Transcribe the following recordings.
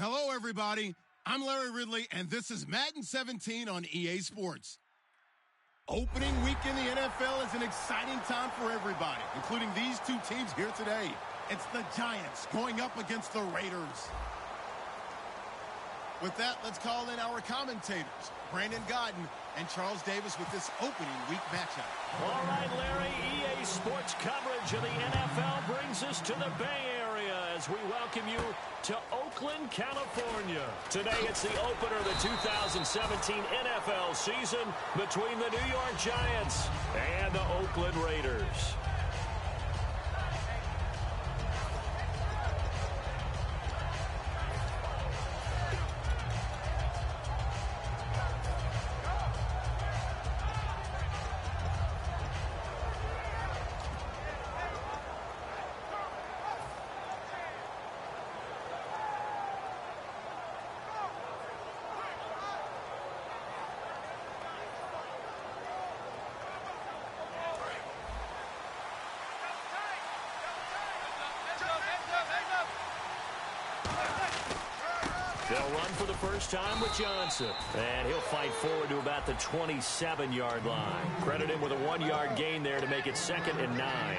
Hello, everybody. I'm Larry Ridley, and this is Madden 17 on EA Sports. Opening week in the NFL is an exciting time for everybody, including these two teams here today. It's the Giants going up against the Raiders. With that, let's call in our commentators, Brandon Godden and Charles Davis, with this opening week matchup. All right, Larry, EA Sports coverage of the NFL brings us to the Bay Area as we welcome you to Oakland, California. Today, it's the opener of the 2017 NFL season between the New York Giants and the Oakland Raiders. They'll run for the first time with Johnson. And he'll fight forward to about the 27-yard line. Credit him with a 1-yard gain there to make it 2nd and 9.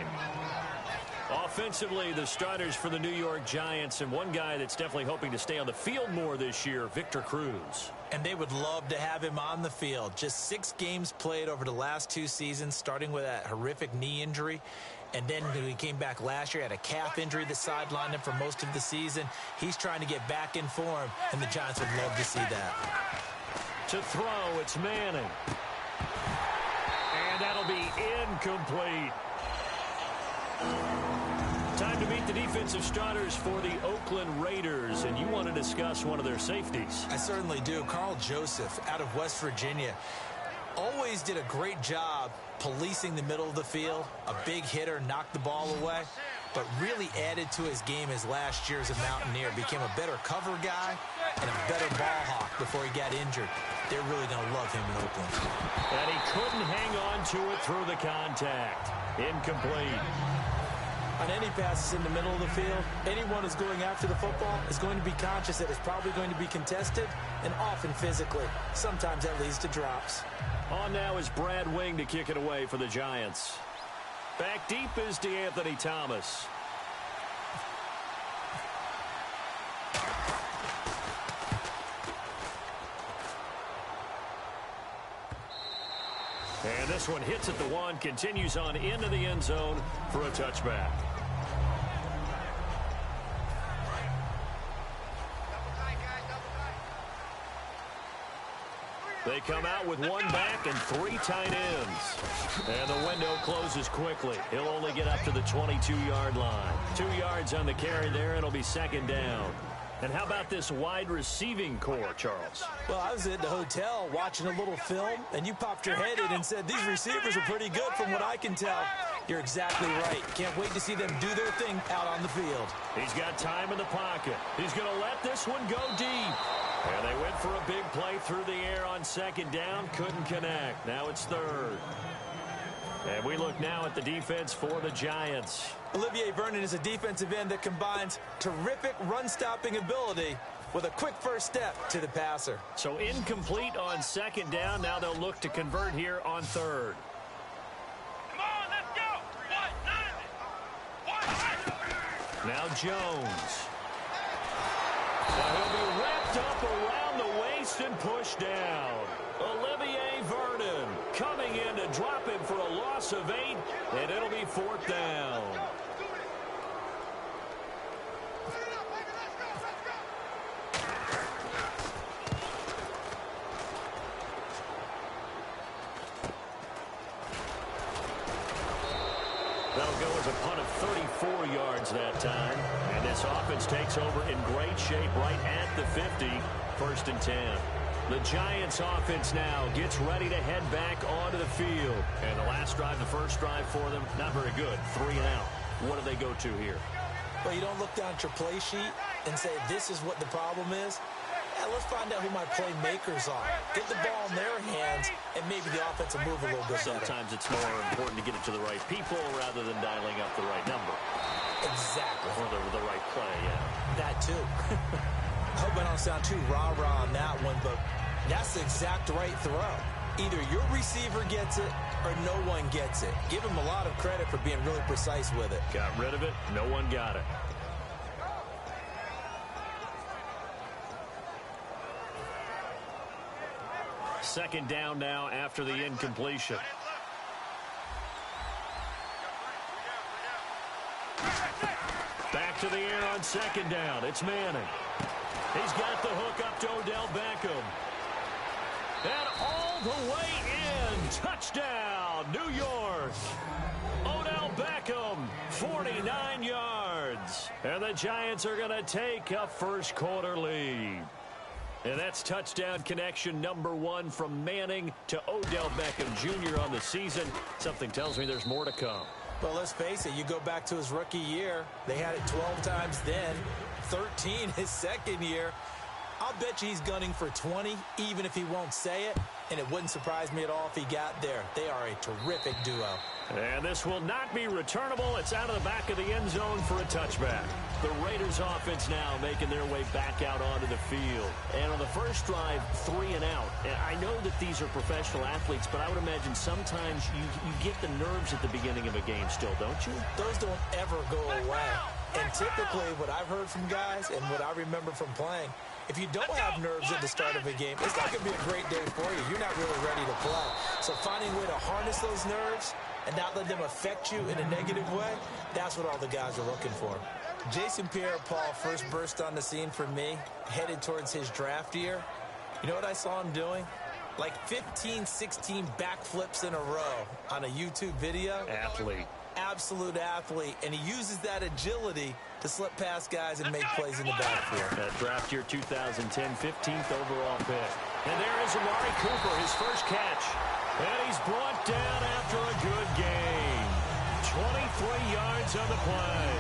Offensively, the starters for the New York Giants, and one guy that's definitely hoping to stay on the field more this year, Victor Cruz. And they would love to have him on the field. Just 6 games played over the last 2 seasons, starting with that horrific knee injury. And then when he came back last year, had a calf injury that sidelined him for most of the season. He's trying to get back in form, and the Giants would love to see that. To throw, it's Manning. And that'll be incomplete. Time to meet the defensive starters for the Oakland Raiders, and you want to discuss one of their safeties. I certainly do. Carl Joseph out of West Virginia. Always did a great job policing the middle of the field. A big hitter, knocked the ball away, but really added to his game as last year as a Mountaineer. Became a better cover guy and a better ball hawk before he got injured. They're really going to love him in Oakland. And he couldn't hang on to it through the contact. Incomplete. On any passes in the middle of the field, anyone who's going after the football is going to be conscious that it's probably going to be contested, and often physically. Sometimes that leads to drops. On now is Brad Wing to kick it away for the Giants. Back deep is DeAnthony Thomas. And this one hits at the 1, continues on into the end zone for a touchback. They come out with 1 back and 3 tight ends. And the window closes quickly. He'll only get up to the 22-yard line. 2 yards on the carry there. It'll be 2nd down. And how about this wide receiving core, Charles? Well, I was at the hotel watching a little film, and you popped your head in and said, these receivers are pretty good from what I can tell. You're exactly right. Can't wait to see them do their thing out on the field. He's got time in the pocket. He's going to let this one go deep. And they went for a big play through the air on 2nd down. Couldn't connect. Now it's 3rd. And we look now at the defense for the Giants. Olivier Vernon is a defensive end that combines terrific run-stopping ability with a quick first step to the passer. So incomplete on 2nd down. Now they'll look to convert here on 3rd. Come on, let's go! Now Jones. And he'll be wrapped up around the waist and pushed down. Olivier Vernon coming in to drop him for a loss of 8, and it'll be 4th down. That'll go as a punt of 34 yards that time. And this offense takes over in great shape right at the 50. 1st and 10. The Giants offense now gets ready to head back onto the field. And the last drive, the first drive for them, not very good. 3 and out. What do they go to here? Well, you don't look down at your play sheet and say, this is what the problem is. Yeah, let's find out who my playmakers are. Get the ball in their hands, and maybe the offense will move a little bit better. Sometimes it's more important to get it to the right people rather than dialing up the right number. Exactly. Or the right play, yeah. That too. Hope I don't sound too rah-rah on that one, but that's the exact right throw. Either your receiver gets it or no one gets it. Give him a lot of credit for being really precise with it. Got rid of it. No one got it. Second down now after the incompletion. Back to the air on second down. It's Manning. He's got the hook up to Odell Beckham. And all the way in. Touchdown, New York. Odell Beckham, 49 yards. And the Giants are going to take a first quarter lead. And that's touchdown connection number 1 from Manning to Odell Beckham Jr. on the season. Something tells me there's more to come. Well, let's face it, you go back to his rookie year, they had it 12 times then, 13 his second year. I'll bet you he's gunning for 20, even if he won't say it, and it wouldn't surprise me at all if he got there. They are a terrific duo. And this will not be returnable. It's out of the back of the end zone for a touchback. The Raiders offense now making their way back out onto the field. And on the first drive, 3 and out. And I know that these are professional athletes, but I would imagine sometimes you get the nerves at the beginning of a game still, don't you? Those don't ever go away. And typically what I've heard from guys and what I remember from playing, if you don't have nerves at the start of a game, it's not going to be a great day for you. You're not really ready to play. So finding a way to harness those nerves and not let them affect you in a negative way, that's what all the guys are looking for. Jason Pierre-Paul first burst on the scene for me, headed towards his draft year. You know what I saw him doing? Like 15, 16 backflips in a row on a YouTube video. Athlete. Absolute athlete, and he uses that agility to slip past guys and make plays in the backfield. That draft year 2010, 15th overall pick. And there is Amari Cooper, his first catch. And he's brought down after a good game. 23 yards on the play.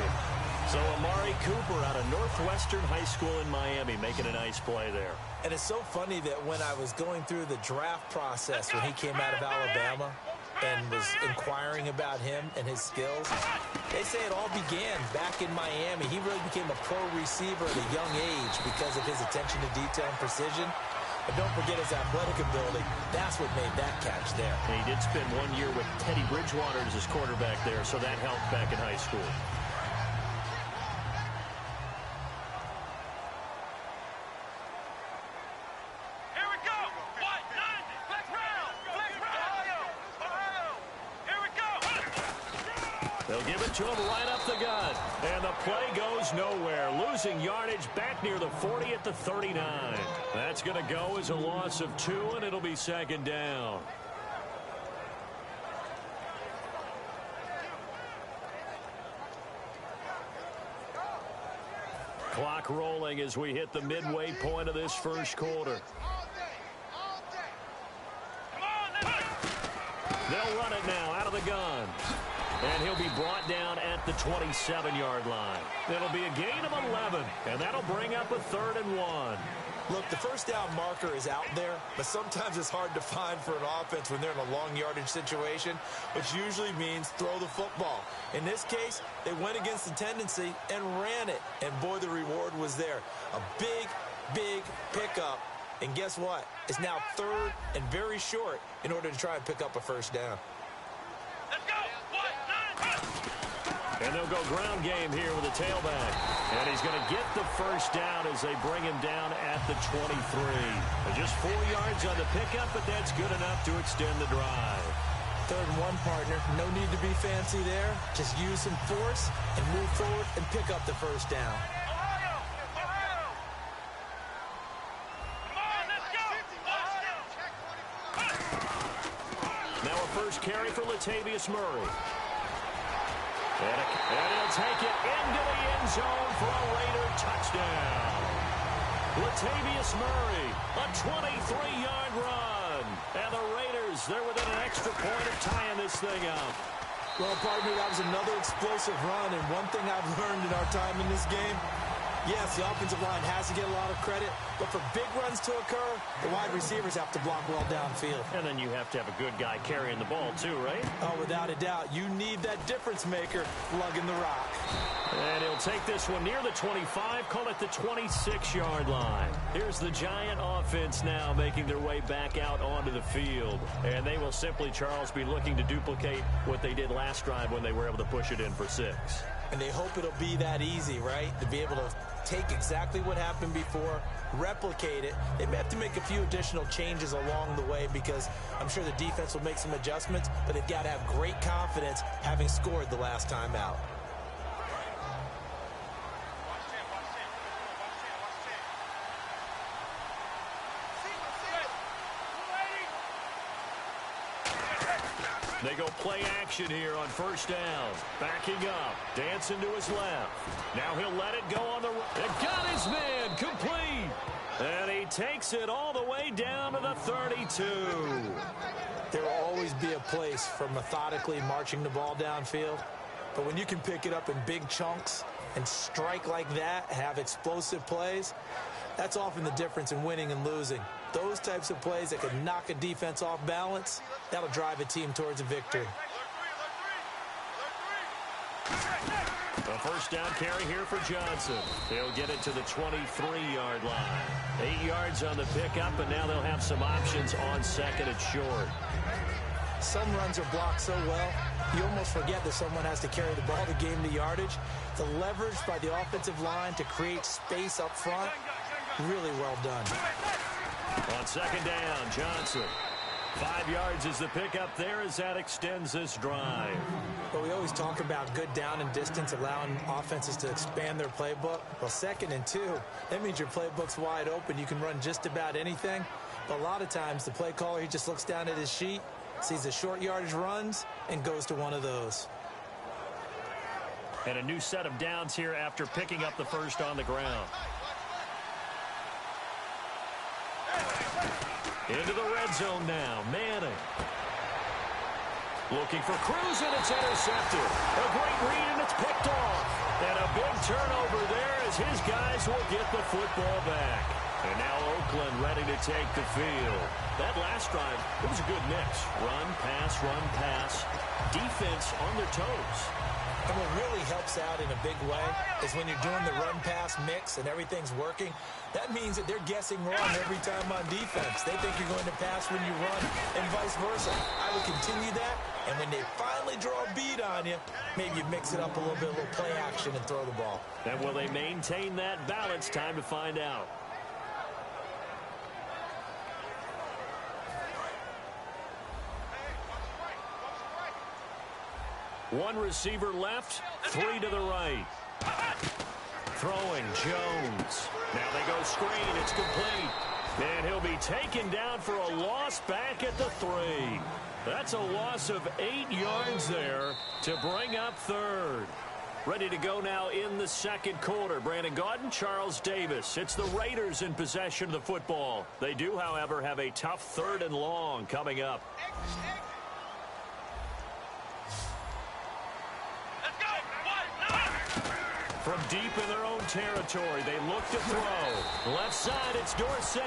So Amari Cooper out of Northwestern High School in Miami making a nice play there. And it's so funny that when I was going through the draft process when he came out of Alabama and was inquiring about him and his skills, they say it all began back in Miami. He really became a pro receiver at a young age because of his attention to detail and precision. But don't forget his athletic ability. That's what made that catch there. And he did spend 1 year with Teddy Bridgewater as his quarterback there, so that helped back in high school. They'll give it to him right up the gut. And the play goes nowhere. Losing yardage back near the 40 at the 39. That's going to go as a loss of 2, and it'll be second down. Clock rolling as we hit the midway point of this first quarter. They'll run it now out of the gun. And he'll be brought down at the 27-yard line. It'll be a gain of 11, and that'll bring up a 3rd and 1. Look, the first down marker is out there, but sometimes it's hard to find for an offense when they're in a long yardage situation, which usually means throw the football. In this case, they went against the tendency and ran it, and boy, the reward was there. A big, big pickup, and guess what? It's now 3rd and very short in order to try and pick up a first down. And they'll go ground game here with a tailback. And he's going to get the first down as they bring him down at the 23. Just 4 yards on the pickup, but that's good enough to extend the drive. 3rd and 1, partner. No need to be fancy there. Just use some force and move forward and pick up the first down. Now a first carry for Latavius Murray. And he'll take it into the end zone for a Raider touchdown. Latavius Murray, a 23-yard run. And the Raiders, they're within an extra point of tying this thing up. Well, partner, that was another explosive run. And one thing I've learned in our time in this game, Yes, the offensive line has to get a lot of credit, but for big runs to occur, the wide receivers have to block well downfield. And then you have to have a good guy carrying the ball too, right? Oh, without a doubt. You need that difference maker lugging the rock. And he'll take this one near the 25, call it the 26-yard line. Here's the Giant offense now making their way back out onto the field. And they will simply, Charles, be looking to duplicate what they did last drive when they were able to push it in for 6. And they hope it'll be that easy, right? To be able to take exactly what happened before, replicate it. They may have to make a few additional changes along the way because I'm sure the defense will make some adjustments, but they've got to have great confidence having scored the last time out. They go play action here on first down. Backing up. Dancing to his left. Now he'll let it go on the right. It got his man. Complete. And he takes it all the way down to the 32. There will always be a place for methodically marching the ball downfield. But when you can pick it up in big chunks and strike like that, have explosive plays, that's often the difference in winning and losing. Those types of plays that can knock a defense off balance, that'll drive a team towards a victory. A first down carry here for Johnson. He'll get it to the 23-yard line. 8 yards on the pickup, and now they'll have some options on second and short. Some runs are blocked so well, you almost forget that someone has to carry the ball to gain the yardage. The leverage by the offensive line to create space up front, really well done. On second down, Johnson. 5 yards is the pickup there as that extends this drive. But we always talk about good down and distance, allowing offenses to expand their playbook. Well, 2nd and 2, that means your playbook's wide open. You can run just about anything. But a lot of times, the play caller, he just looks down at his sheet, sees the short yardage runs, and goes to one of those. And a new set of downs here after picking up the first on the ground. Into the red zone now. Manning. Looking for Cruz, and it's intercepted. A great read, and it's picked off. And a big turnover there as his guys will get the football back. And now Oakland ready to take the field. That last drive, it was a good mix. Run, pass, defense on their toes. And what really helps out in a big way is when you're doing the run-pass mix and everything's working, that means that they're guessing wrong every time on defense. They think you're going to pass when you run and vice versa. I would continue that, and when they finally draw a bead on you, maybe you mix it up a little bit, a little play action and throw the ball. And will they maintain that balance? Time to find out. One receiver left, 3 to the right. Throwing Jones. Now they go screen. It's complete. And he'll be taken down for a loss back at the 3. That's a loss of 8 yards there to bring up 3rd. Ready to go now in the second quarter. Brandon Gaudin, Charles Davis. It's the Raiders in possession of the football. They do, however, have a tough 3rd and long coming up. From deep in their own territory, they look to throw. Left side, it's Dorsett.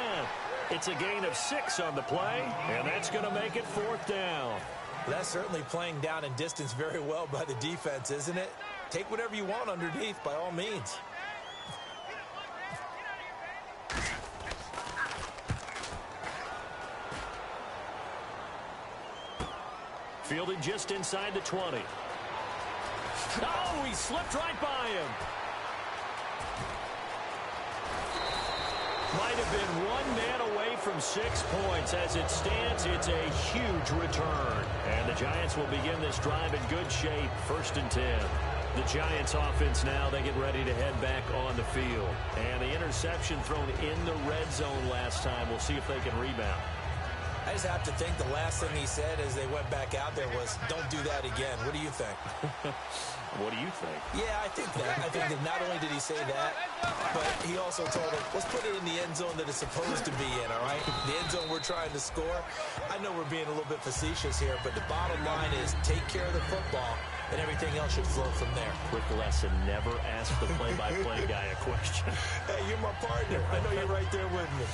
It's a gain of 6 on the play, and that's going to make it 4th down. That's certainly playing down and distance very well by the defense, isn't it? Take whatever you want underneath, by all means. Fielded just inside the 20. Oh, he slipped right by him. Might have been one man away from 6 points. As it stands, it's a huge return. And the Giants will begin this drive in good shape. 1st and 10. The Giants offense now, they get ready to head back on the field. And the interception thrown in the red zone last time. We'll see if they can rebound. I just have to think the last thing he said as they went back out there was, don't do that again. What do you think? What do you think? Yeah, I think that. I think that not only did he say that, but he also told him, let's put it in the end zone that it's supposed to be in, all right? The end zone we're trying to score. I know we're being a little bit facetious here, but the bottom line is take care of the football and everything else should flow from there. Quick lesson, never ask the play-by-play guy a question. Hey, you're my partner. I know you're right there with me.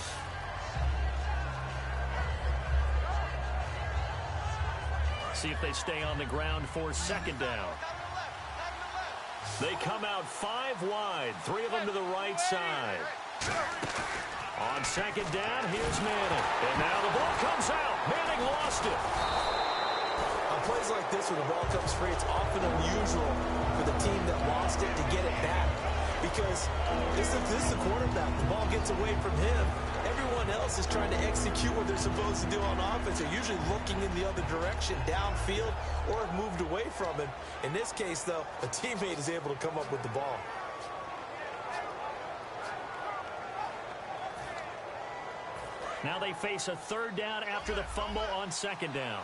See if they stay on the ground for second down. They come out 5 wide, 3 of them to the right side. On second down, here's Manning. And now the ball comes out. Manning lost it. On plays like this, when the ball comes free, it's often unusual for the team that lost it to get it back. Because this is the quarterback. The ball gets away from him. Everyone else is trying to execute what they're supposed to do on offense. They're usually looking in the other direction, downfield, or have moved away from him. In this case, though, a teammate is able to come up with the ball. Now they face a third down after the fumble on second down.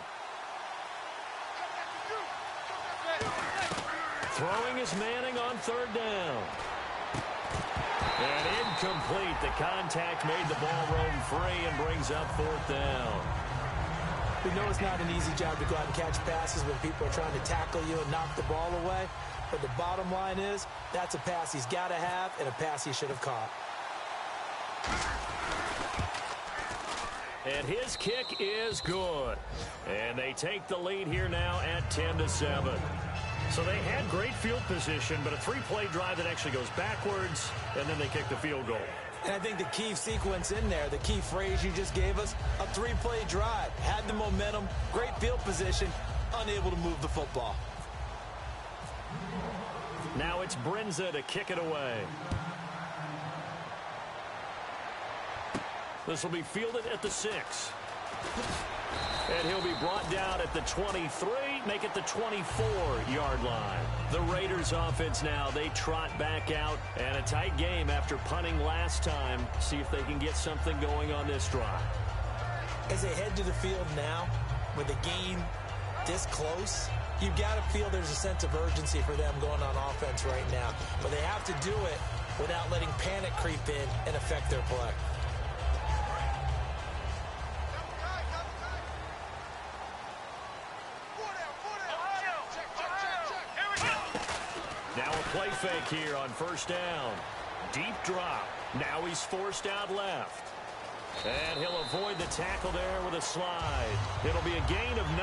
Throwing is Manning on third down. And incomplete. The contact made the ball roam free and brings up fourth down. We know it's not an easy job to go out and catch passes when people are trying to tackle you and knock the ball away. But the bottom line is, that's a pass he's got to have and a pass he should have caught. And his kick is good. And they take the lead here now at 10-7. So they had great field position, but a 3-play drive that actually goes backwards, and then they kick the field goal. And I think the key sequence in there, the key phrase you just gave us, a 3-play drive. Had the momentum, great field position, unable to move the football. Now it's Brinza to kick it away. This will be fielded at the 6. And he'll be brought down at the 23, make it the 24-yard line. The Raiders offense now, they trot back out, and a tight game after punting last time. See if they can get something going on this drive. As they head to the field now, with the game this close, you've got to feel there's a sense of urgency for them going on offense right now. But they have to do it without letting panic creep in and affect their play. Now a play fake here on first down. Deep drop. Now he's forced out left. And he'll avoid the tackle there with a slide. It'll be a gain of 9,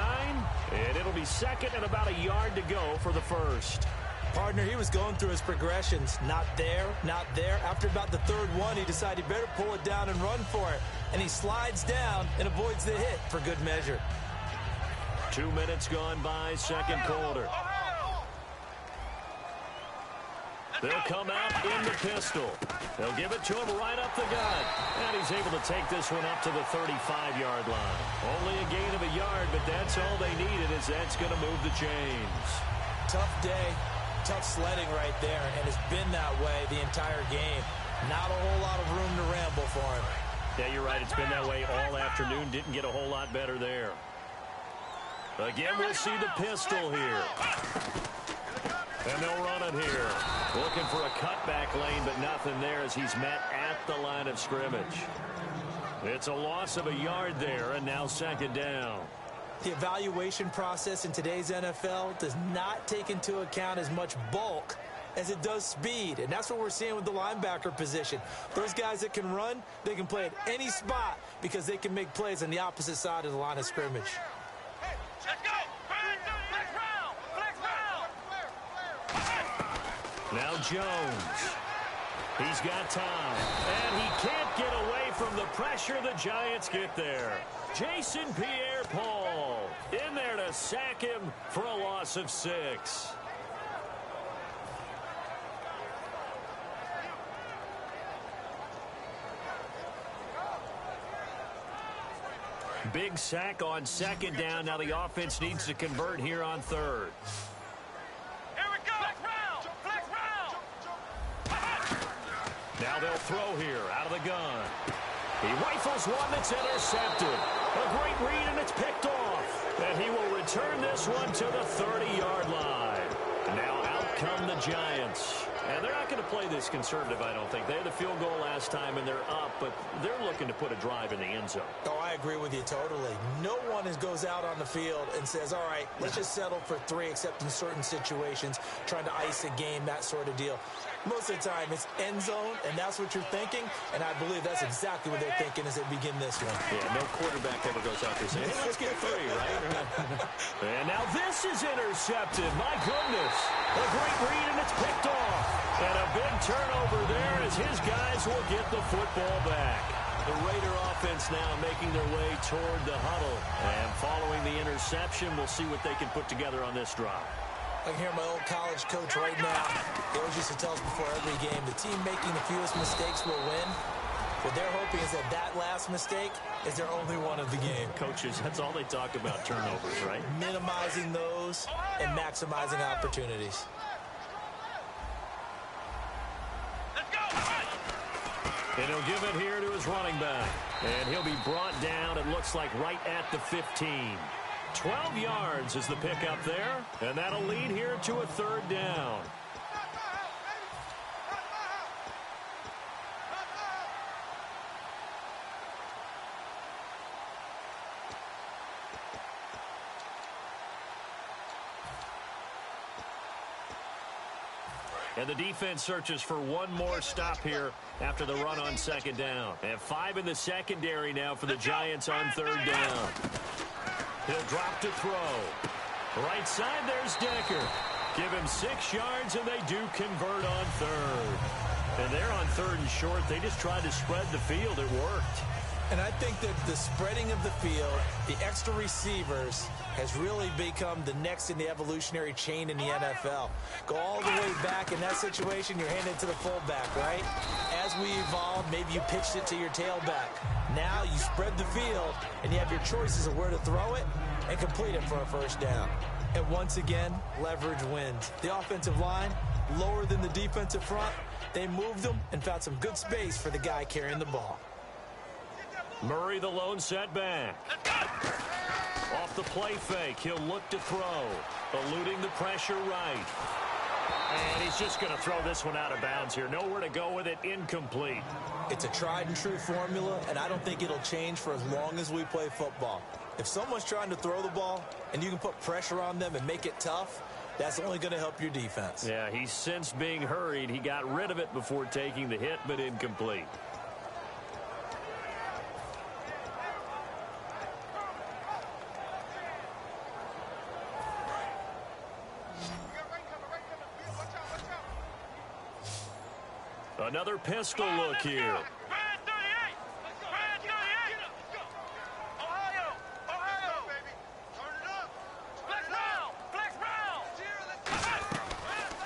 and it'll be second and about a yard to go for the first. Partner, he was going through his progressions. Not there, not there. After about the third one, he decided he better pull it down and run for it. And he slides down and avoids the hit for good measure. 2 minutes gone by, second quarter. They'll come out in the pistol. They'll give it to him right up the gut. And he's able to take this one up to the 35-yard line. Only a gain of a yard, but that's all they needed, as that's going to move the chains. Tough day, tough sledding right there, and it's been that way the entire game. Not a whole lot of room to ramble for him. Yeah, you're right. It's been that way all afternoon. Didn't get a whole lot better there. Again, we'll see the pistol here. And they'll run it here. Looking for a cutback lane, but nothing there as he's met at the line of scrimmage. It's a loss of a yard there, and now second down. The evaluation process in today's NFL does not take into account as much bulk as it does speed, and that's what we're seeing with the linebacker position. Those guys that can run, they can play at any spot because they can make plays on the opposite side of the line of scrimmage. Let's go! Flex round! Flex round! Now Jones. He's got time. And he can't get away from the pressure. The Giants get there. Jason Pierre-Paul in there to sack him for a loss of 6. Big sack on second down. Now the offense needs to convert here on third. Here we go! Flex round! Flex round! Now they'll throw here out of the gun. He rifles one that's intercepted. A great read, and it's picked off. And he will return this one to the 30-yard line. Now out come the Giants. And they're not going to play this conservative, I don't think. They had the field goal last time, and they're up, but they're looking to put a drive in the end zone. Oh, I agree with you totally. No one goes out on the field and says, all right, let's just settle for 3, except in certain situations, trying to ice a game, that sort of deal. Most of the time, it's end zone, and that's what you're thinking, and I believe that's exactly what they're thinking as they begin this one. Yeah, no quarterback ever goes out there saying, hey, let's get 3, right? And now this is intercepted. My goodness. A great read, and it's picked off. And a big turnover there as his guys will get the football back. The Raider offense now making their way toward the huddle. And following the interception, we'll see what they can put together on this drive. I can hear my old college coach right now. They always used to tell us before every game, the team making the fewest mistakes will win. What they're hoping is that last mistake is their only one of the game. Coaches, that's all they talk about, turnovers, right? Minimizing those and maximizing opportunities. And he'll give it here to his running back. And he'll be brought down, it looks like, right at the 15. 12 yards is the pickup there. And that'll lead here to a 3rd down. And the defense searches for one more stop here after the run on 2nd down. And 5 in the secondary now for the Giants on 3rd down. He'll drop to throw. Right side, there's Decker. Give him 6 yards, and they do convert on 3rd. And they're on 3rd and short. They just tried to spread the field. It worked. And I think that the spreading of the field, the extra receivers, has really become the next in the evolutionary chain in the NFL. Go all the way back in that situation, you're handed to the fullback, right? As we evolved, maybe you pitched it to your tailback. Now you spread the field, and you have your choices of where to throw it and complete it for a 1st down. And once again, leverage wins. The offensive line, lower than the defensive front, they moved them and found some good space for the guy carrying the ball. Murray, the lone setback. Off the play fake, he'll look to throw. Eluding the pressure right. And he's just going to throw this one out of bounds here. Nowhere to go with it, incomplete. It's a tried and true formula, and I don't think it'll change for as long as we play football. If someone's trying to throw the ball and you can put pressure on them and make it tough, that's only going to help your defense. Yeah, he's since being hurried. He got rid of it before taking the hit, but incomplete. Another pistol look here.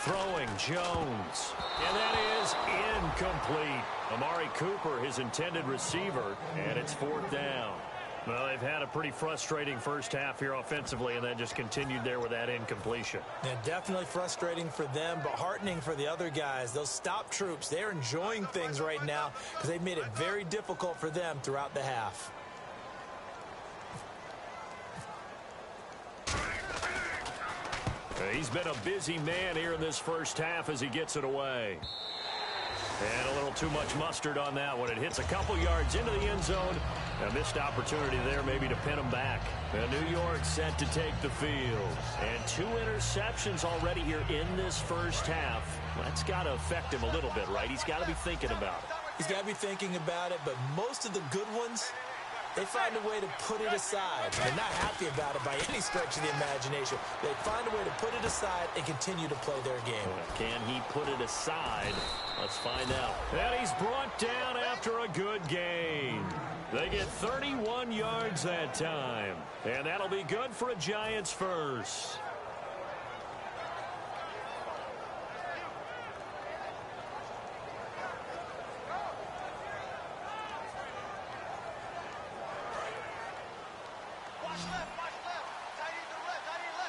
Throwing Jones. And that is incomplete. Amari Cooper, his intended receiver, and it's 4th down. Well, they've had a pretty frustrating first half here offensively, and then just continued there with that incompletion. Yeah, definitely frustrating for them, but heartening for the other guys. Those stop troops, they're enjoying things right now because they've made it very difficult for them throughout the half. He's been a busy man here in this first half as he gets it away. And a little too much mustard on that one. It hits a couple yards into the end zone. A missed opportunity there maybe to pin him back. And New York set to take the field. And 2 interceptions already here in this first half. That's got to affect him a little bit, right? He's got to be thinking about it. He's got to be thinking about it, but most of the good ones, they find a way to put it aside. They're not happy about it by any stretch of the imagination. They find a way to put it aside and continue to play their game. Can he put it aside? Let's find out. And he's brought down after a good gain. They get 31 yards that time. And that'll be good for a Giants first.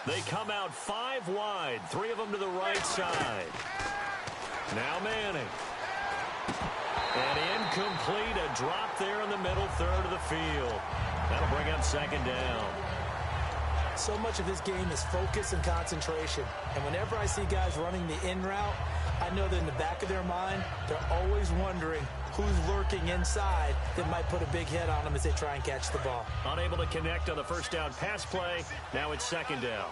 They come out 5 wide, 3 of them to the right side. Now Manning. And incomplete, a drop there in the middle third of the field. That'll bring up 2nd down. So much of his game is focus and concentration. And whenever I see guys running the in route, I know that in the back of their mind, they're always wondering who's lurking inside that might put a big hit on them as they try and catch the ball. Unable to connect on the first down pass play. Now it's second down.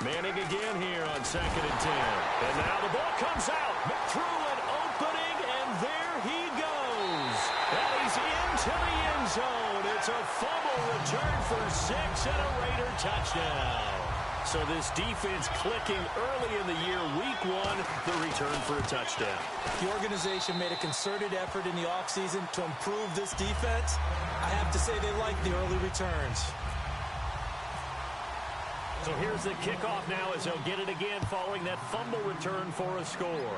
Manning again here on 2nd and 10. And now the ball comes out through an opening, and there he goes. And he's into the end zone. It's a fumble return for 6 and a Raider touchdown. So this defense clicking early in the year, week 1, the return for a touchdown. The organization made a concerted effort in the offseason to improve this defense. I have to say they like the early returns. So here's the kickoff now as they'll get it again following that fumble return for a score.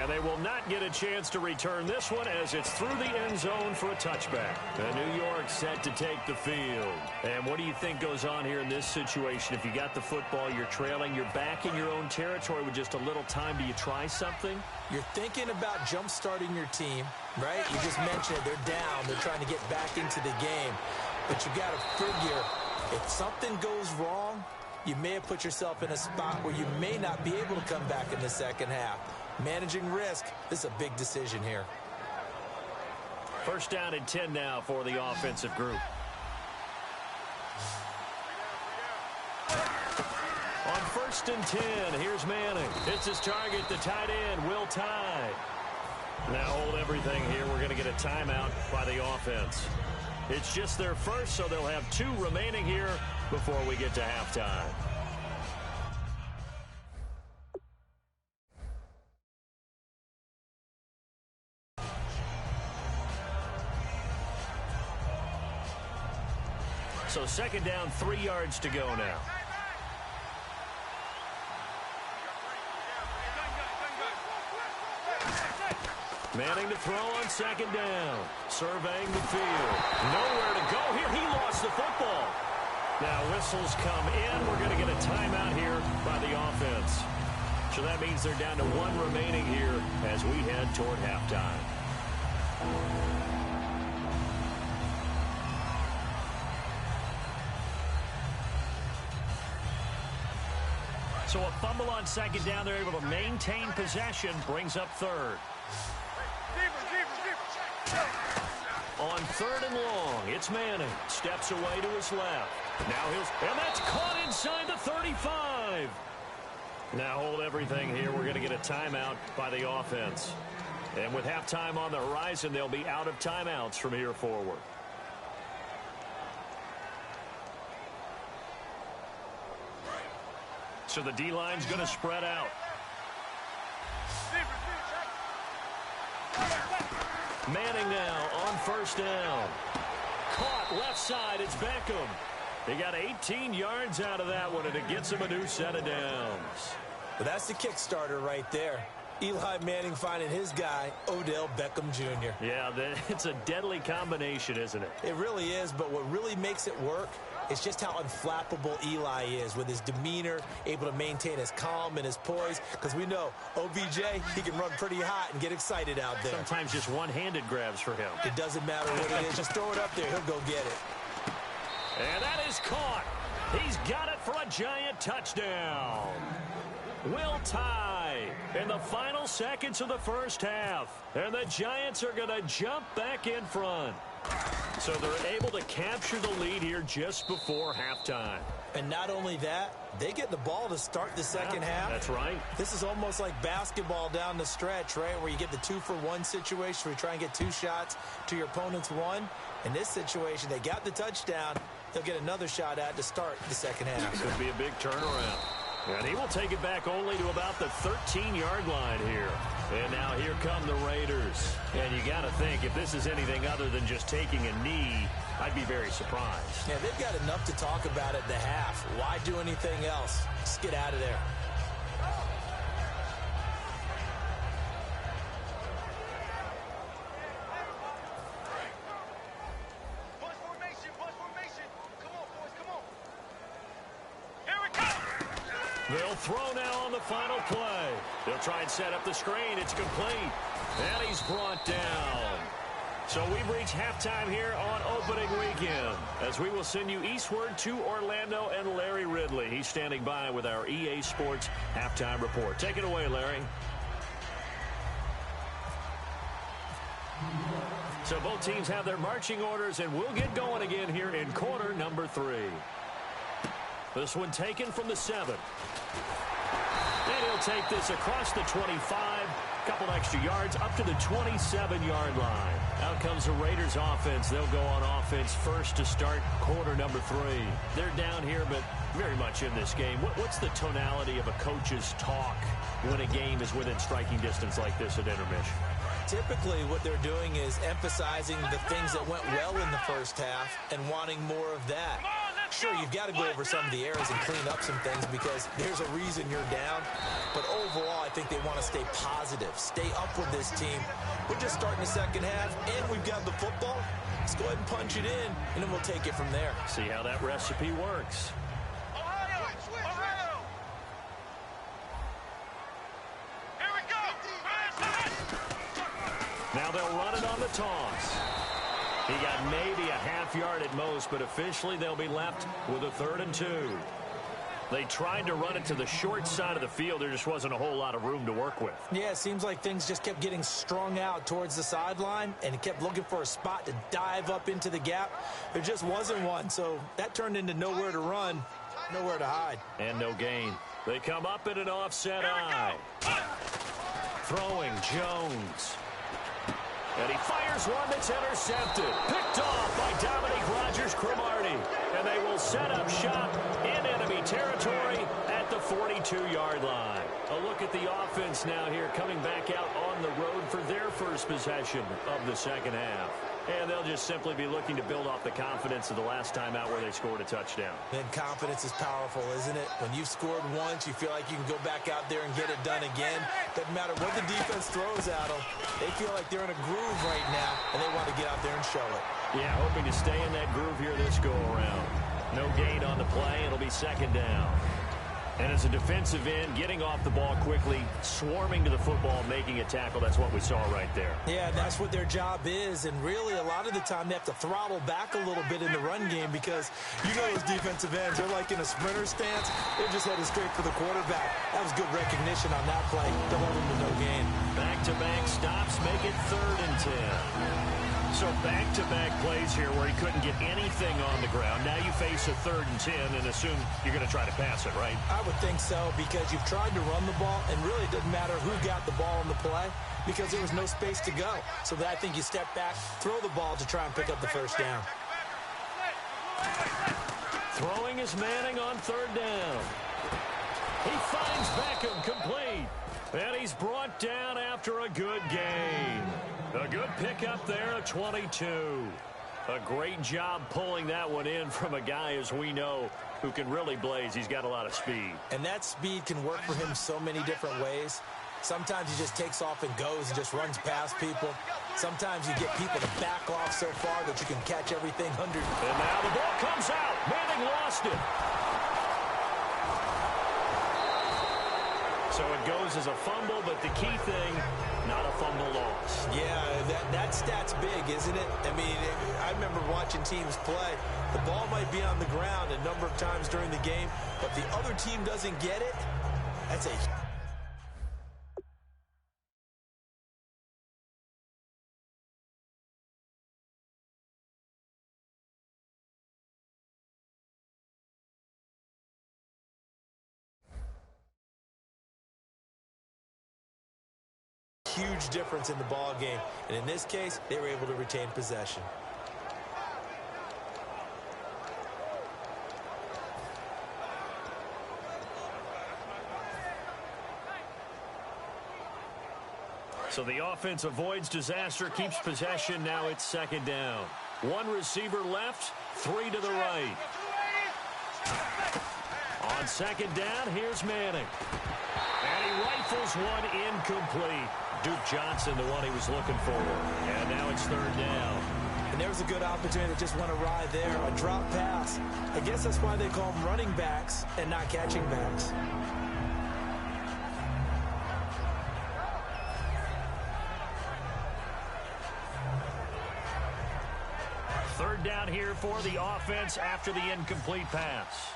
And they will not get a chance to return this one as it's through the end zone for a touchback. And New York set to take the field. And what do you think goes on here in this situation? If you got the football, you're trailing, you're back in your own territory with just a little time. Do you try something? You're thinking about jump-starting your team, right? You just mentioned it. They're down. They're trying to get back into the game. But you got to figure, if something goes wrong, you may have put yourself in a spot where you may not be able to come back in the second half. Managing risk, this is a big decision here. First down and 10 now for the offensive group. On 1st and 10, here's Manning. It's his target, the tight end, Will Tye. Now hold everything here. We're going to get a timeout by the offense. It's just their first, so they'll have 2 remaining here before we get to halftime. So second down, 3 yards to go now. Manning to throw on second down. Surveying the field. Nowhere to go here. He lost the football. Now whistles come in. We're going to get a timeout here by the offense. So that means they're down to 1 remaining here as we head toward halftime. So a fumble on second down. They're able to maintain possession. Brings up third. On 3rd and long, it's Manning. Steps away to his left. Now and that's caught inside the 35. Now hold everything here. We're going to get a timeout by the offense. And with halftime on the horizon, they'll be out of timeouts from here forward. So the D-line's going to spread out. Manning now on 1st down. Caught left side. It's Beckham. He got 18 yards out of that one, and it gets him a new set of downs. Well, that's the kickstarter right there. Eli Manning finding his guy, Odell Beckham Jr. Yeah, it's a deadly combination, isn't it? It really is, but what really makes it work is just how unflappable Eli is with his demeanor, able to maintain his calm and his poise, because we know OBJ, he can run pretty hot and get excited out there. Sometimes just one-handed grabs for him. It doesn't matter what it is. Just throw it up there. He'll go get it. And that is caught. He's got it for a giant touchdown. Will Tye in the final seconds of the first half. And the Giants are going to jump back in front. So they're able to capture the lead here just before halftime. And not only that, they get the ball to start the second half. That's right. This is almost like basketball down the stretch, right, where you get the 2-for-1 situation where you try and get 2 shots to your opponent's 1. In this situation, they got the touchdown. They'll get another shot at to start the second half. Could be a big turnaround. And he will take it back only to about the 13-yard line here. And now here come the Raiders. And you got to think, if this is anything other than just taking a knee, I'd be very surprised. Yeah, they've got enough to talk about at the half. Why do anything else? Just get out of there. They'll throw now on the final play. They'll try and set up the screen. It's complete. And he's brought down. So we've reached halftime here on opening weekend as we will send you eastward to Orlando and Larry Ridley. He's standing by with our EA Sports halftime report. Take it away, Larry. So both teams have their marching orders, and we'll get going again here in quarter number 3. This one taken from the 7. And he'll take this across the 25. Couple extra yards up to the 27-yard line. Out comes the Raiders offense. They'll go on offense first to start quarter number 3. They're down here, but very much in this game. What's the tonality of a coach's talk when a game is within striking distance like this at intermission? Typically, what they're doing is emphasizing the things that went well in the first half and wanting more of that. Sure, you've got to go over some of the errors and clean up some things because there's a reason you're down. But overall, I think they want to stay positive, stay up with this team. We're just starting the second half, and we've got the football. Let's go ahead and punch it in, and then we'll take it from there. See how that recipe works. Now they'll run it on the toss. He got maybe a half yard at most, but officially they'll be left with a 3rd and 2. They tried to run it to the short side of the field. There just wasn't a whole lot of room to work with. Yeah, it seems like things just kept getting strung out towards the sideline, and he kept looking for a spot to dive up into the gap. There just wasn't one, so that turned into nowhere to run, nowhere to hide. And no gain. They come up in an offset eye. Throwing Jones. And he fires one that's intercepted. Picked off by Dominique Rodgers-Cromartie. And they will set up shop in enemy territory at the 42-yard line. A look at the offense now here coming back out on the road for their first possession of the second half. And they'll just simply be looking to build off the confidence of the last time out where they scored a touchdown. Then confidence is powerful, isn't it? When you've scored once, you feel like you can go back out there and get it done again. Doesn't matter what the defense throws at them. They feel like they're in a groove right now, and they want to get out there and show it. Yeah, hoping to stay in that groove here this go-around. No gain on the play. It'll be second down. And as a defensive end, getting off the ball quickly, swarming to the football, making a tackle, that's what we saw right there. Yeah, that's what their job is, and really a lot of the time they have to throttle back a little bit in the run game because you know those defensive ends, they're like in a sprinter stance. They're just headed straight for the quarterback. That was good recognition on that play to hold them to no gain. Back-to-back stops make it 3rd and 10. So back-to-back plays here where he couldn't get anything on the ground. Now you face a 3rd and 10 and assume you're going to try to pass it, right? I would think so because you've tried to run the ball, and really it doesn't matter who got the ball on the play because there was no space to go. So I think you step back, throw the ball to try and pick up the first down. Throwing is Manning on 3rd down. He finds Beckham complete. And he's brought down after a good gain. A good pickup there at 22. A great job pulling that one in from a guy, as we know, who can really blaze. He's got a lot of speed. And that speed can work for him so many different ways. Sometimes he just takes off and goes and just runs past people. Sometimes you get people to back off so far that you can catch everything under. And now the ball comes out. Manning lost it. So it goes as a fumble, but the key thing, not a fumble loss. Yeah, that stat's big, isn't it? I mean, I remember watching teams play. The ball might be on the ground a number of times during the game, but the other team doesn't get it. That's a huge difference in the ball game, and in this case they were able to retain possession. So the offense avoids disaster, keeps possession. Now it's second down. One receiver left, 3 to the right. On second down, here's Manning. And he rifles one incomplete. Duke Johnson, the one he was looking for. And now it's third down. And there was a good opportunity that just went awry there, a drop pass. I guess that's why they call them running backs and not catching backs. down here for the offense after the incomplete pass.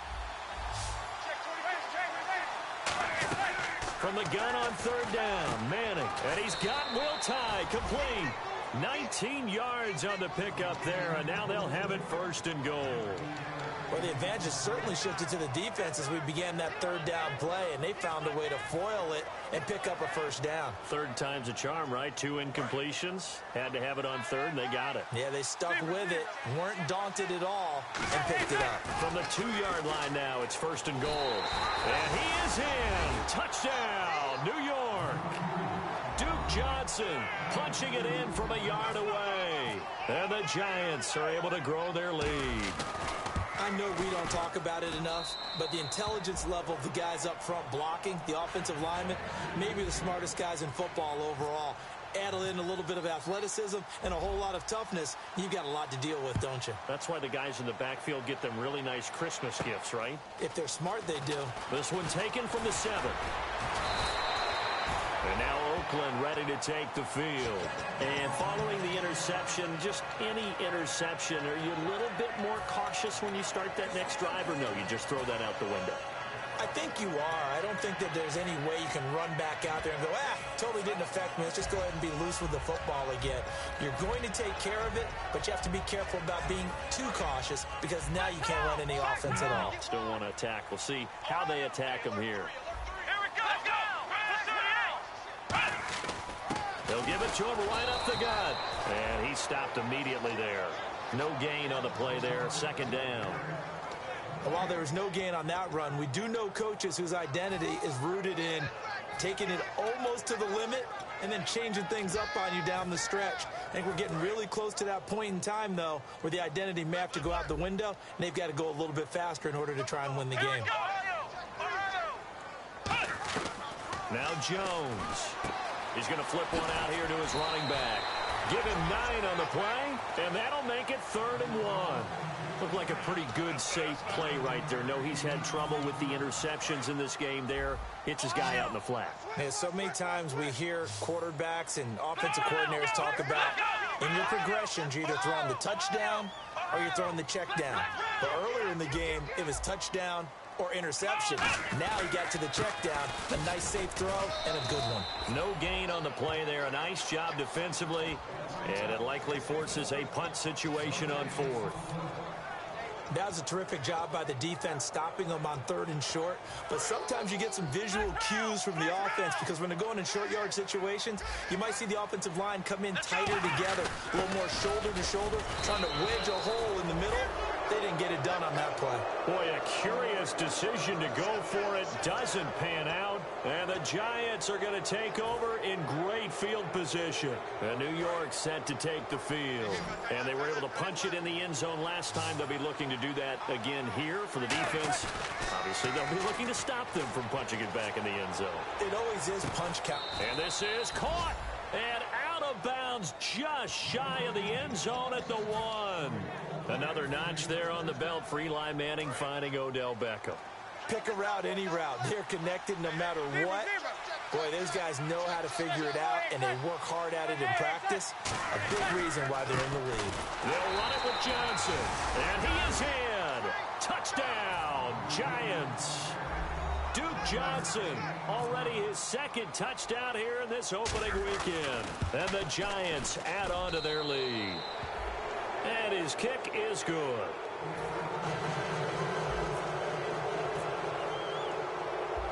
From the gun on third down, Manning. And he's got Will Tye complete. 19 yards on the pickup there, and now they'll have it first and goal. Well, the advantage has certainly shifted to the defense as we began that third down play, and they found a way to foil it and pick up a first down. Third time's a charm, right? 2 incompletions. Had to have it on third, and they got it. Yeah, they stuck with it, weren't daunted at all, and picked it up. From the 2-yard line now, it's first and goal. And he is in. Touchdown, New York. Duke Johnson punching it in from a yard away. And the Giants are able to grow their lead. I know we don't talk about it enough, but the intelligence level of the guys up front blocking, the offensive linemen, maybe the smartest guys in football overall. Add in a little bit of athleticism and a whole lot of toughness, you've got a lot to deal with, don't you? That's why the guys in the backfield get them really nice Christmas gifts, right? If they're smart, they do. This one taken from the 7. And now Oakland ready to take the field. And following the interception, just any interception, are you a little bit more cautious when you start that next drive, or no, you just throw that out the window? I think you are. I don't think that there's any way you can run back out there and go, totally didn't affect me. Let's just go ahead and be loose with the football again. You're going to take care of it, but you have to be careful about being too cautious because now you can't run any offense at all. Still want to attack. We'll see how they attack them here. They'll give it to him right up the gut. And he stopped immediately there. No gain on the play there. Second down. While there was no gain on that run, we do know coaches whose identity is rooted in taking it almost to the limit and then changing things up on you down the stretch. I think we're getting really close to that point in time, though, where the identity may have to go out the window, and they've got to go a little bit faster in order to try and win the game. Now Jones. He's going to flip one out here to his running back. Give him 9 on the play, and that'll make it 3rd and 1. Looked like a pretty good, safe play right there. No, he's had trouble with the interceptions in this game there. Hits his guy out in the flat. Yeah, so many times we hear quarterbacks and offensive coordinators talk about in your progressions, you're either throwing the touchdown or you're throwing the check down. But earlier in the game, it was touchdown or interception. Now he got to the check down. A nice safe throw and a good one. No gain on the play there. A nice job defensively. And it likely forces a punt situation on 4th. That was a terrific job by the defense stopping them on 3rd and short. But sometimes you get some visual cues from the offense because when they're going in short yard situations, you might see the offensive line come in tighter together, a little more shoulder to shoulder, trying to wedge a hole in the middle. They didn't get it done on that play. Boy, a curious decision to go for it. Doesn't pan out. And the Giants are going to take over in great field position. And New York set to take the field. And they were able to punch it in the end zone last time. They'll be looking to do that again here for the defense. Obviously, they'll be looking to stop them from punching it back in the end zone. It always is punch count. And this is caught. And out of bounds just shy of the end zone at the 1. Another notch there on the belt for Eli Manning finding Odell Beckham. Pick a route, any route. They're connected no matter what. Boy, those guys know how to figure it out, and they work hard at it in practice. A big reason why they're in the lead. They'll run it with Johnson. And he is in. Touchdown, Giants. Duke Johnson, already his 2nd touchdown here in this opening weekend. And the Giants add on to their lead. And his kick is good.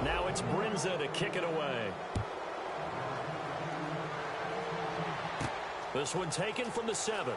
Now it's Brinza to kick it away. This one taken from the 7.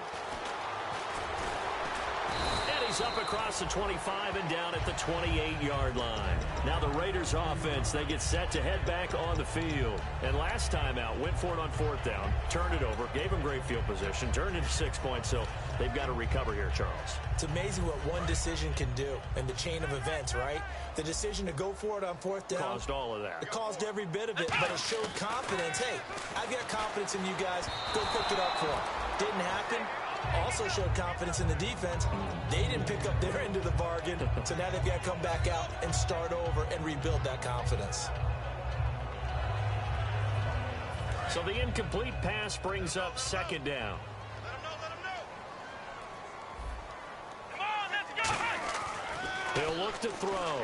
And he's up across the 25 and down at the 28-yard line. Now the Raiders offense, they get set to head back on the field. And last time out, went for it on 4th down, turned it over, gave them great field position, turned into 6 points, so they've got to recover here, Charles. It's amazing what one decision can do in the chain of events, right? The decision to go for it on 4th down. Caused all of that. It caused every bit of it, but it showed confidence. Hey, I've got confidence in you guys. Go pick it up for them. Didn't happen. Also showed confidence in the defense. They didn't pick up their end of the bargain, so now they've got to come back out and start over and rebuild that confidence. So the incomplete pass brings up 2nd down. He'll look to throw.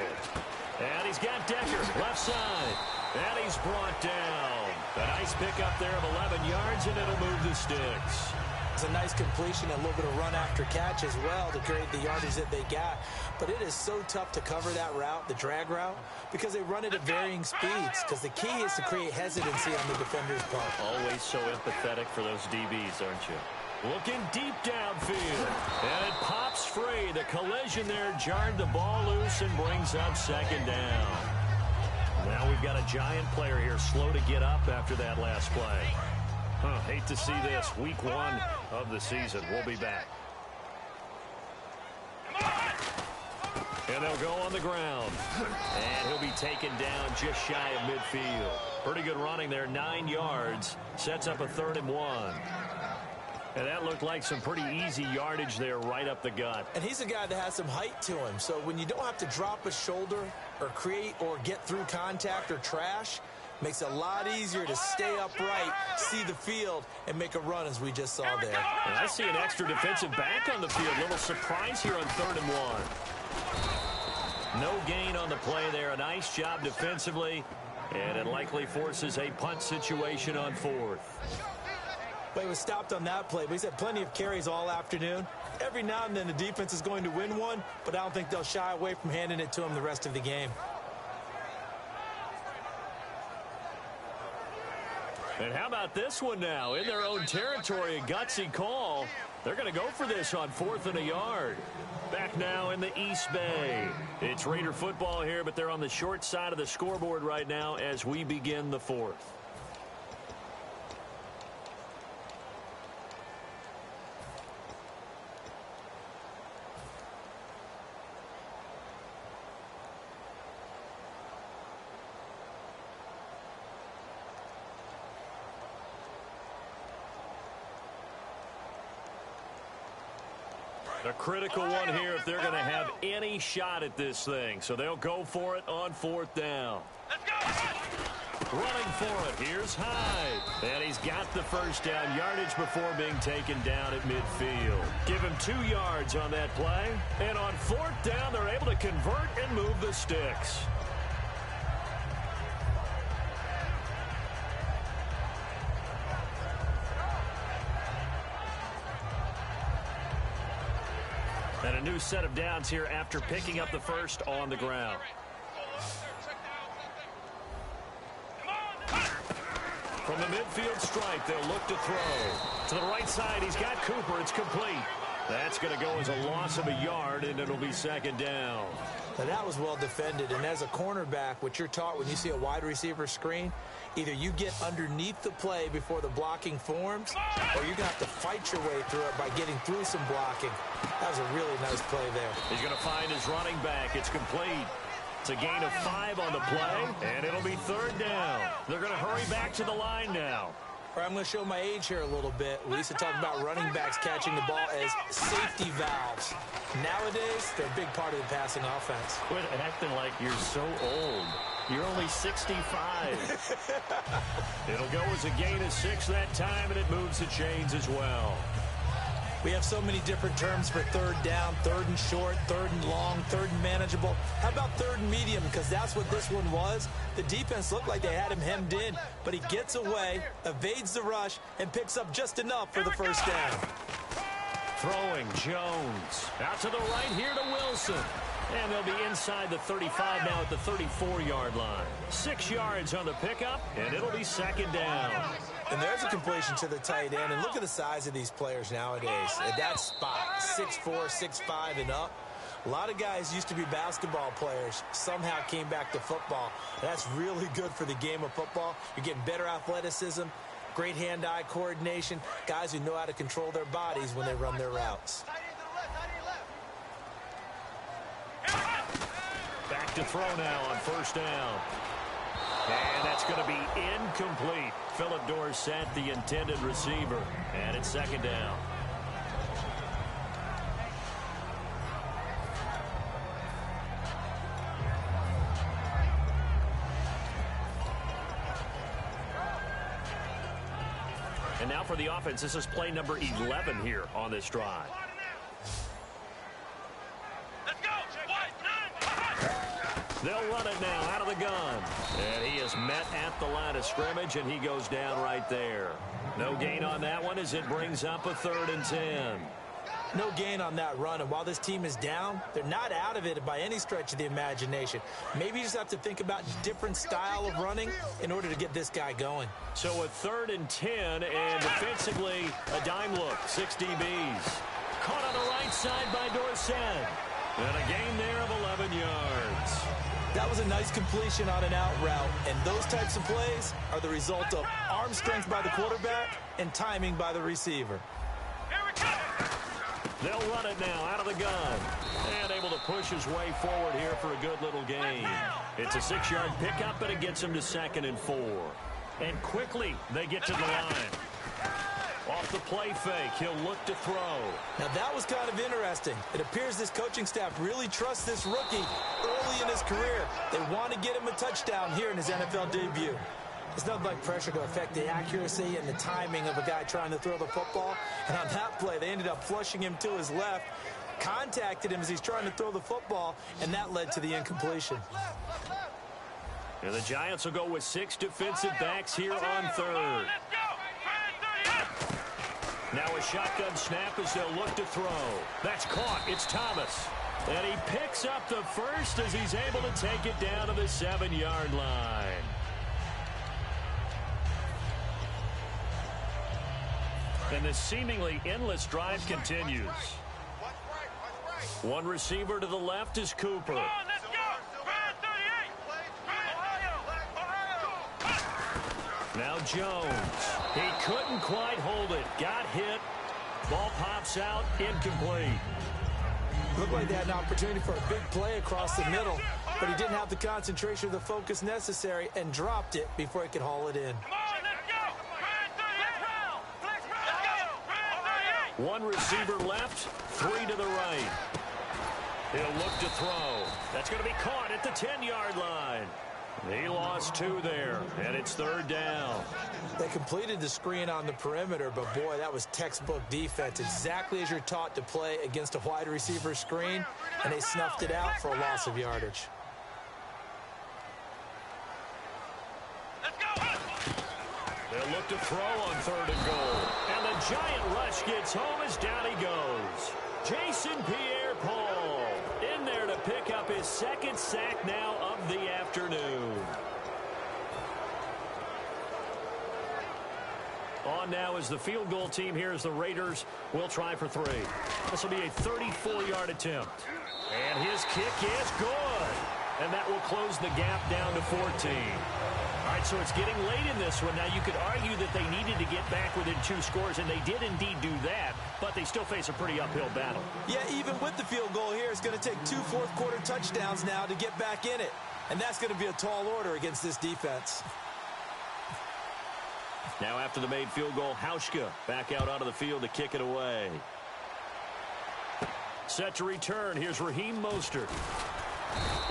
And he's got Decker, left side. And he's brought down. A nice pickup there of 11 yards, and it'll move the sticks. It's a nice completion, a little bit of run after catch as well to create the yardage that they got. But it is so tough to cover that route, the drag route, because they run it at varying speeds. Because the key is to create hesitancy on the defender's part. Always so empathetic for those DBs, aren't you? Looking deep downfield. And it pops free. The collision there jarred the ball loose and brings up second down. Now we've got a Giant player here slow to get up after that last play. Hate to see this. Week 1 of the season. We'll be back. And they'll go on the ground. And he'll be taken down just shy of midfield. Pretty good running there, 9 yards. Sets up a 3rd and 1. And that looked like some pretty easy yardage there right up the gut. And he's a guy that has some height to him. So when you don't have to drop a shoulder or create or get through contact or trash, makes it a lot easier to stay upright, see the field, and make a run as we just saw there. And I see an extra defensive back on the field. Little surprise here on 3rd and 1. No gain on the play there. A nice job defensively. And it likely forces a punt situation on 4th. But he was stopped on that play, but he's had plenty of carries all afternoon. Every now and then the defense is going to win one, but I don't think they'll shy away from handing it to him the rest of the game. And how about this one now? In their own territory, a gutsy call. They're going to go for this on 4th and a yard. Back now in the East Bay. It's Raider football here, but they're on the short side of the scoreboard right now as we begin the 4th. A critical one here if they're going to have any shot at this thing. So they'll go for it on 4th down. Running for it. Here's Hyde. And he's got the first down yardage before being taken down at midfield. Give him 2 yards on that play. And on 4th down, they're able to convert and move the sticks. And a new set of downs here after picking up the first on the ground. From the midfield stripe, they'll look to throw. To the right side, he's got Cooper. It's complete. That's going to go as a loss of a yard, and it'll be second down. Now that was well defended, and as a cornerback, what you're taught when you see a wide receiver screen, either you get underneath the play before the blocking forms, or you're going to have to fight your way through it by getting through some blocking. That was a really nice play there. He's going to find his running back. It's complete. It's a gain of 5 on the play, and it'll be 3rd down. They're going to hurry back to the line now. All right, I'm going to show my age here a little bit. We used to talk about running backs catching the ball as safety valves. Nowadays, they're a big part of the passing offense. Quit acting like you're so old. You're only 65. It'll go as a gain of 6 that time, and it moves the chains as well. We have so many different terms for 3rd down, 3rd and short, 3rd and long, 3rd and manageable. How about 3rd and medium? Because that's what this one was. The defense looked like they had him hemmed in, but he gets away, evades the rush, and picks up just enough for the first down. Throwing Jones. Out to the right here to Wilson. And they'll be inside the 35 now at the 34-yard line. 6 yards on the pickup, and it'll be second down. And there's a completion to the tight end. And look at the size of these players nowadays. At that spot, 6'4", 6'5", and up. A lot of guys used to be basketball players, somehow came back to football. That's really good for the game of football. You're getting better athleticism, great hand-eye coordination, guys who know how to control their bodies when they run their routes. Back to throw now on 1st down. And that's going to be incomplete. Philip Dorsett, the intended receiver. And it's second down. And now for the offense, this is play number 11 here on this drive. Let's go. Wide 9. They'll run it now out of the gun. And he is met at the line of scrimmage, and he goes down right there. No gain on that one as it brings up a 3rd and 10. No gain on that run, and while this team is down, they're not out of it by any stretch of the imagination. Maybe you just have to think about different style of running in order to get this guy going. So a 3rd and 10, and defensively, a dime look, 6 DBs. Caught on the right side by Dorsett. And a gain there of 11 yards. That was a nice completion on an out route, and those types of plays are the result of arm strength by the quarterback and timing by the receiver. They'll run it now out of the gun. And able to push his way forward here for a good little gain. It's a 6-yard pickup, but it gets him to 2nd and 4. And quickly, they get to the line. Off the play fake, he'll look to throw. Now that was kind of interesting. It appears this coaching staff really trusts this rookie early in his career. They want to get him a touchdown here in his NFL debut. It's nothing like pressure to affect the accuracy and the timing of a guy trying to throw the football. And on that play, they ended up flushing him to his left, contacted him as he's trying to throw the football, and that led to the incompletion. And the Giants will go with 6 defensive backs here on 3rd. Now a shotgun snap as they'll look to throw. That's caught. It's Thomas. And he picks up the first as he's able to take it down to the 7-yard line. And the seemingly endless drive continues. One receiver to the left is Cooper. Now Jones. He couldn't quite hold it. Got hit. Ball pops out. Incomplete. Looked like they had an opportunity for a big play across the middle, but he didn't have the concentration or the focus necessary and dropped it before he could haul it in. One receiver left, 3 to the right. He'll look to throw. That's going to be caught at the 10-yard line. He lost 2 there, and it's 3rd down. They completed the screen on the perimeter, but boy, that was textbook defense. Exactly as you're taught to play against a wide receiver screen, and they snuffed it out for a loss of yardage. They'll look to throw on 3rd and goal. And the giant rush gets home as down he goes. Jason Pierre-Paul in there to pick up his 2nd sack now of the afternoon. On now is the field goal team here as the Raiders will try for 3. This will be a 34-yard attempt. And his kick is good. And that will close the gap down to 14. All right, so it's getting late in this one. Now, you could argue that they needed to get back within 2 scores, and they did indeed do that, but they still face a pretty uphill battle. Yeah, even with the field goal here, it's going to take 2 fourth-quarter touchdowns now to get back in it. And that's going to be a tall order against this defense. Now, after the made field goal, Hauschka back out onto the field to kick it away. Set to return. Here's Raheem Mostert.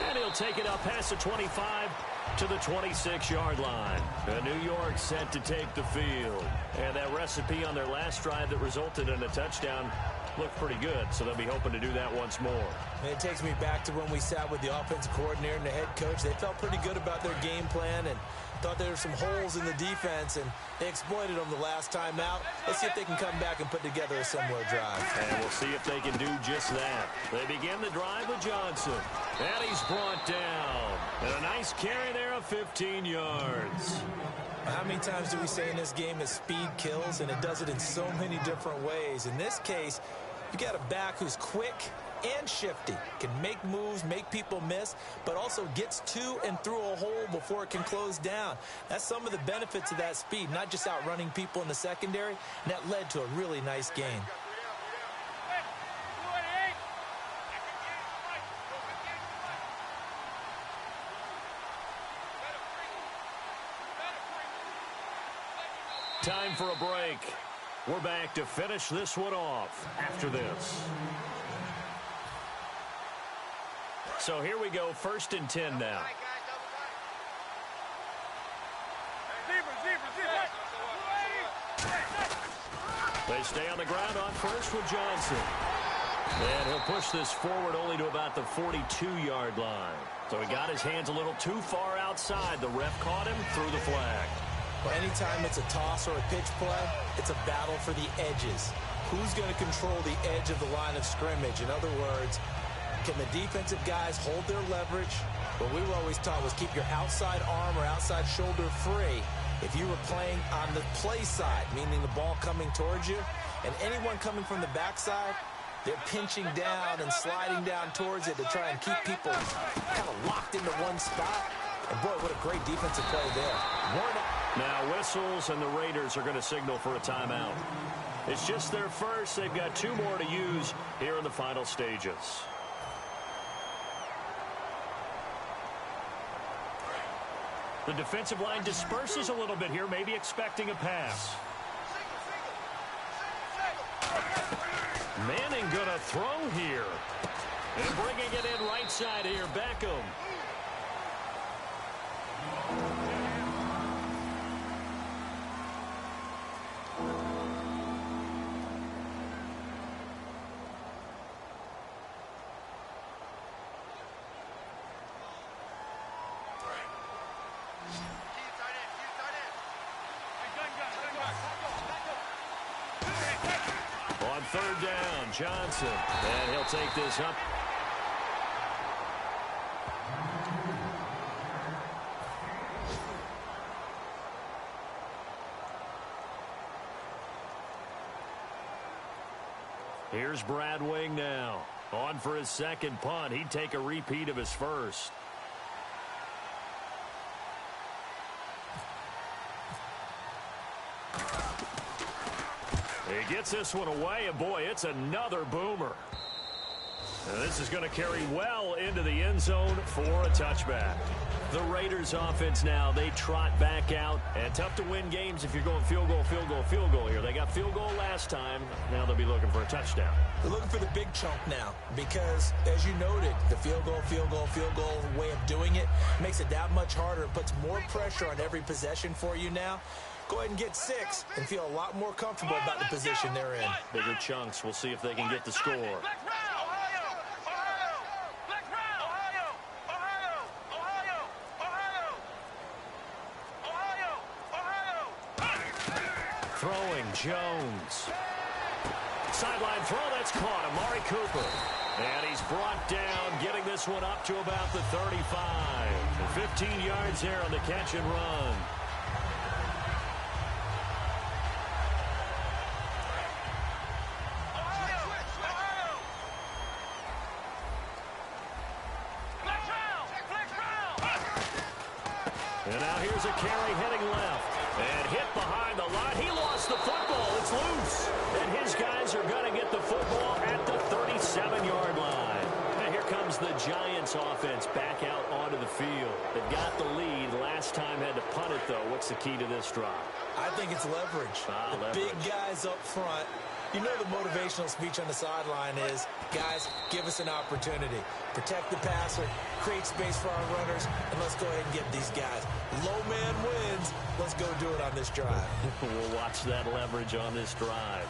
And he'll take it up past the 25 to the 26-yard line. New York set to take the field. And that recipe on their last drive that resulted in a touchdown looked pretty good, so they'll be hoping to do that once more. And it takes me back to when we sat with the offensive coordinator and the head coach. They felt pretty good about their game plan and thought there were some holes in the defense, and they exploited them the last time out. Let's see if they can come back and put together a similar drive. And we'll see if they can do just that. They begin the drive with Johnson. And he's brought down. And a nice carry there of 15 yards. How many times do we say in this game that speed kills, and it does it in so many different ways? In this case, you got a back who's quick and shifty, can make moves, make people miss, but also gets to and through a hole before it can close down. That's some of the benefits of that speed, not just outrunning people in the secondary, and that led to a really nice gain. Time for a break. We're back to finish this one off after this. So here we go, 1st and 10 now. They stay on the ground on first with Johnson. And he'll push this forward only to about the 42-yard line. So he got his hands a little too far outside. The ref caught him, threw the flag. Well, anytime it's a toss or a pitch play, it's a battle for the edges. Who's going to control the edge of the line of scrimmage? In other words, can the defensive guys hold their leverage? What we were always taught was keep your outside arm or outside shoulder free. If you were playing on the play side, meaning the ball coming towards you, and anyone coming from the backside, they're pinching down and sliding down towards it to try and keep people kind of locked into one spot. And, boy, what a great defensive play there. Now whistles, and the Raiders are going to signal for a timeout. It's just their first. They've got 2 more to use here in the final stages. The defensive line disperses a little bit here, maybe expecting a pass. Manning going to throw here. And bringing it in right side here, Beckham. On 3rd down, Johnson. And he'll take this up. Here's Brad Wing now. On for his 2nd punt. He'd take a repeat of his first. He gets this one away, and boy, it's another boomer. And this is going to carry well into the end zone for a touchback. The Raiders offense now, they trot back out. And tough to win games if you're going field goal, field goal, field goal here. They got field goal last time. Now they'll be looking for a touchdown. They're looking for the big chunk now because, as you noted, the field goal way of doing it makes it that much harder. It puts more pressure on every possession for you now. Go ahead and get 6 and feel a lot more comfortable about the position they're in. Bigger chunks. We'll see if they can get the score. Throwing Jones. Sideline throw, that's caught. Amari Cooper. And he's brought down, getting this one up to about the 35. 15 yards there on the catch and run. And now here's a carry heading left. And hit behind the line. He lost the football. It's loose. And his guys are going to get the football at the 37-yard line. And here comes the Giants offense back out onto the field. They've got the lead. Last time had to punt it, though. What's the key to this drive? I think it's leverage. Leverage. Big guys up front. You know the motivational speech on the sideline is, guys, give us an opportunity. Protect the passer, create space for our runners, and let's go ahead and get these guys. Low man wins. Let's go do it on this drive. We'll watch that leverage on this drive.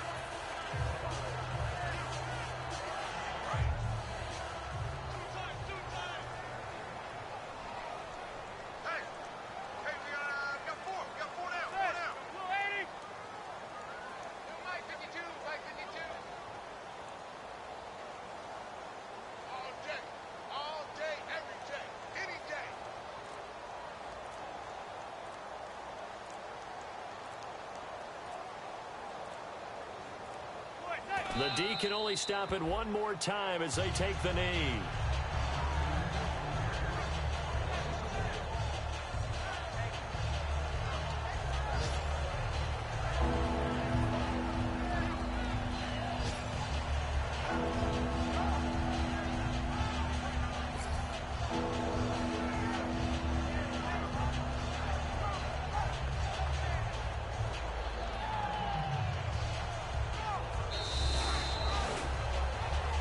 The D can only stop it one more time as they take the knee.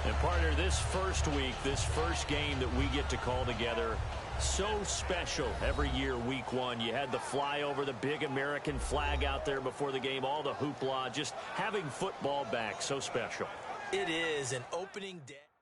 And partner, this first week, this first game that we get to call together, so special every year, week 1. You had the flyover, the big American flag out there before the game, all the hoopla, just having football back, so special. It is an opening day.